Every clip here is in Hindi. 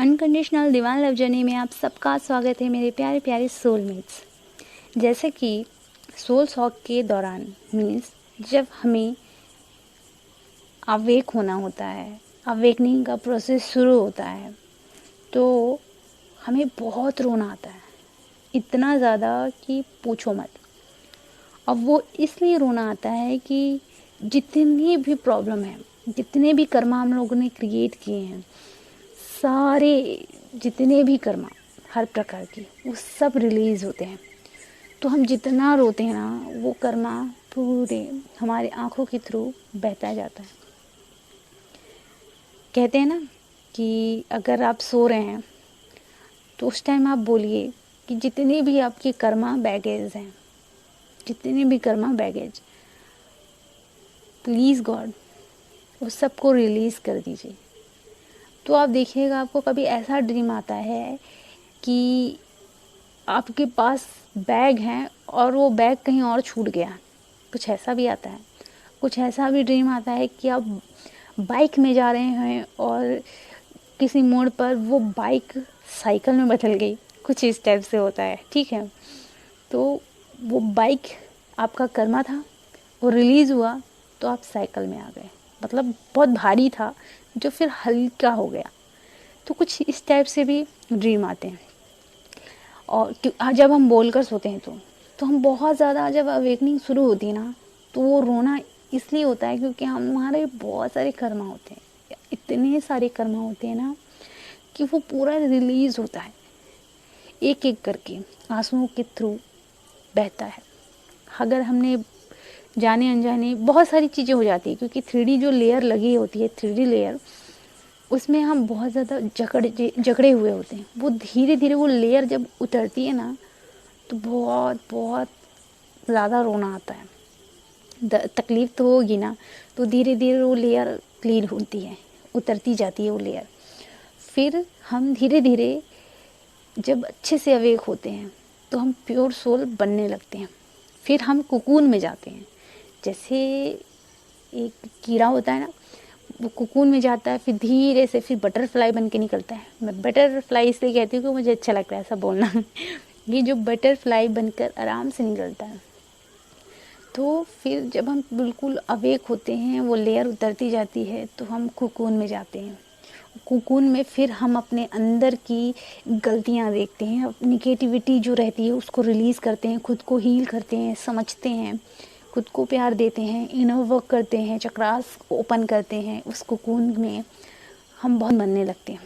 अनकंडीशनल डिवाइन लव जर्नी में आप सबका स्वागत है मेरे प्यारे प्यारे सोलमेट्स। जैसे कि सोल सॉक के दौरान मीन्स जब हमें अवेक होना होता है, अवेकनिंग का प्रोसेस शुरू होता है, तो हमें बहुत रोना आता है, इतना ज़्यादा कि पूछो मत। अब वो इसलिए रोना आता है कि जितनी भी प्रॉब्लम है, जितने भी कर्मा हम लोगों ने क्रिएट किए हैं, सारे जितने भी कर्मा हर प्रकार की वो सब रिलीज़ होते हैं। तो हम जितना रोते हैं ना, वो कर्मा पूरे हमारे आँखों के थ्रू बहता जाता है। कहते हैं ना कि अगर आप सो रहे हैं तो उस टाइम आप बोलिए कि जितने भी आपके कर्मा बैगेज हैं, जितने भी कर्मा बैगेज, प्लीज़ गॉड उस सबको रिलीज़ कर दीजिए। तो आप देखिएगा, आपको कभी ऐसा ड्रीम आता है कि आपके पास बैग है और वो बैग कहीं और छूट गया, कुछ ऐसा भी आता है। कुछ ऐसा भी ड्रीम आता है कि आप बाइक में जा रहे हैं और किसी मोड़ पर वो बाइक साइकिल में बदल गई, कुछ इस टाइप से होता है, ठीक है। तो वो बाइक आपका कर्मा था, वो रिलीज़ हुआ तो आप साइकिल में आ गए, मतलब बहुत भारी था जो फिर हल्का हो गया। तो कुछ इस टाइप से भी ड्रीम आते हैं। और जब हम बोलकर सोते हैं तो हम बहुत ज़्यादा, जब अवेकनिंग शुरू होती है ना, तो वो रोना इसलिए होता है क्योंकि हमारे बहुत सारे कर्मा होते हैं, इतने सारे कर्मा होते हैं ना कि वो पूरा रिलीज़ होता है, एक एक करके आंसुओं के थ्रू बहता है। अगर हमने जाने अनजाने बहुत सारी चीज़ें हो जाती है, क्योंकि 3D जो लेयर लगी होती है, 3D लेयर, उसमें हम बहुत ज़्यादा जकड़े हुए होते हैं। वो धीरे धीरे वो लेयर जब उतरती है ना, तो बहुत बहुत ज़्यादा रोना आता है। तकलीफ़ तो होगी ना, तो धीरे धीरे वो लेयर क्लीन होती है, उतरती जाती है वो लेयर। फिर हम धीरे धीरे जब अच्छे से अवेक होते हैं तो हम प्योर सोल बनने लगते हैं। फिर हम कुकून में जाते हैं। जैसे एक कीड़ा होता है ना, वो कुकून में जाता है, फिर धीरे से फिर बटरफ्लाई बन के निकलता है। मैं बटरफ्लाई इसलिए कहती हूँ कि मुझे अच्छा लगता है ऐसा बोलना ये जो बटरफ्लाई बनकर आराम से निकलता है, तो फिर जब हम बिल्कुल अवेक होते हैं, वो लेयर उतरती जाती है, तो हम कुकून में जाते हैं। कुकून में फिर हम अपने अंदर की गलतियाँ देखते हैं, निगेटिविटी जो रहती है उसको रिलीज़ करते हैं, खुद को हील करते हैं, समझते हैं, खुद को प्यार देते हैं, इनर वर्क करते हैं, चक्रास ओपन करते हैं। उस कुकून में हम बहुत बनने लगते हैं,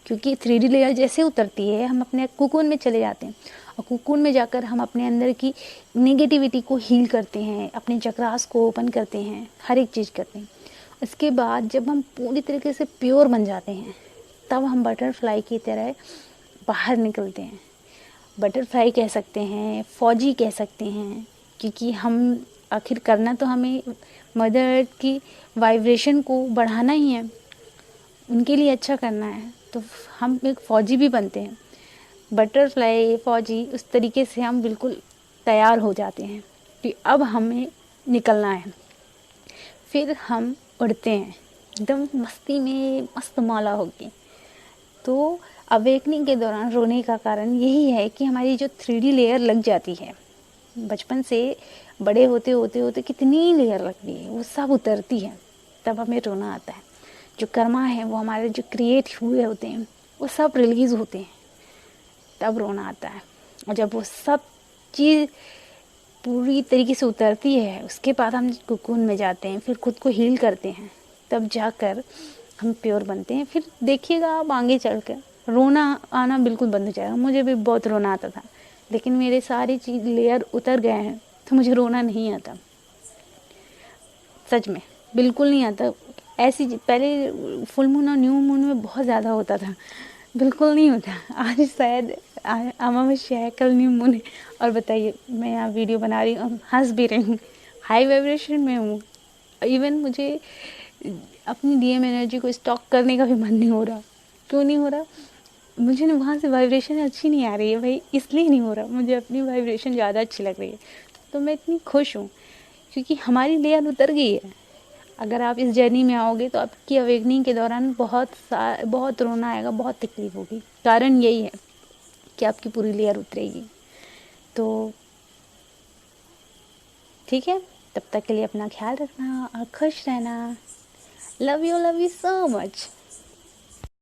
क्योंकि 3D लेयर जैसे उतरती है, हम अपने कुकून में चले जाते हैं और कुकून में जाकर हम अपने अंदर की नेगेटिविटी को हील करते हैं, अपने चक्रास को ओपन करते हैं, हर एक चीज़ करते हैं। उसके बाद जब हम पूरी तरीके से प्योर बन जाते हैं, तब हम बटरफ्लाई की तरह बाहर निकलते हैं। बटरफ्लाई कह सकते हैं, फौजी कह सकते हैं, क्योंकि हम आखिर करना तो हमें मदर अर्थ की वाइब्रेशन को बढ़ाना ही है, उनके लिए अच्छा करना है। तो हम एक फ़ौजी भी बनते हैं, बटरफ्लाई, फ़ौजी, उस तरीके से हम बिल्कुल तैयार हो जाते हैं कि अब हमें निकलना है। फिर हम उड़ते हैं एकदम मस्ती में, मस्त मौला होके। तो अवेकनिंग के दौरान रोने का कारण यही है कि हमारी जो 3D लेयर लग जाती है, बचपन से बड़े होते होते होते कितनी लेयर लगती है, वो सब उतरती है, तब हमें रोना आता है। जो कर्मा है, वो हमारे जो क्रिएट हुए होते हैं, वो सब रिलीज़ होते हैं, तब रोना आता है। और जब वो सब चीज़ पूरी तरीके से उतरती है, उसके बाद हम कुकून में जाते हैं, फिर खुद को हील करते हैं, तब जाकर हम प्योर बनते हैं। फिर देखिएगा आप आगे चलकर रोना आना बिल्कुल बंद हो जाएगा। मुझे भी बहुत रोना आता था, लेकिन मेरे सारी चीज़ लेयर उतर गए हैं, तो मुझे रोना नहीं आता, सच में बिल्कुल नहीं आता। ऐसी पहले फुल मून और न्यू मून में बहुत ज़्यादा होता था, बिल्कुल नहीं होता। आज शायद अमावस्या है, कल न्यू मून है, और बताइए मैं यहाँ वीडियो बना रही हूँ, हंस भी रही हूँ, हाई वाइब्रेशन में हूँ। इवन मुझे अपनी डीएम एनर्जी को स्टॉक करने का भी मन नहीं हो रहा। क्यों नहीं हो रहा? मुझे ना वहाँ से वाइब्रेशन अच्छी नहीं आ रही है भाई, इसलिए नहीं हो रहा। मुझे अपनी वाइब्रेशन ज़्यादा अच्छी लग रही है, तो मैं इतनी खुश हूँ क्योंकि हमारी लेयर उतर गई है। अगर आप इस जर्नी में आओगे तो आपकी अवेकनिंग के दौरान बहुत रोना आएगा, बहुत तकलीफ होगी। कारण यही है कि आपकी पूरी लेयर उतरेगी। तो ठीक है, तब तक के लिए अपना ख्याल रखना और खुश रहना। Love you so much.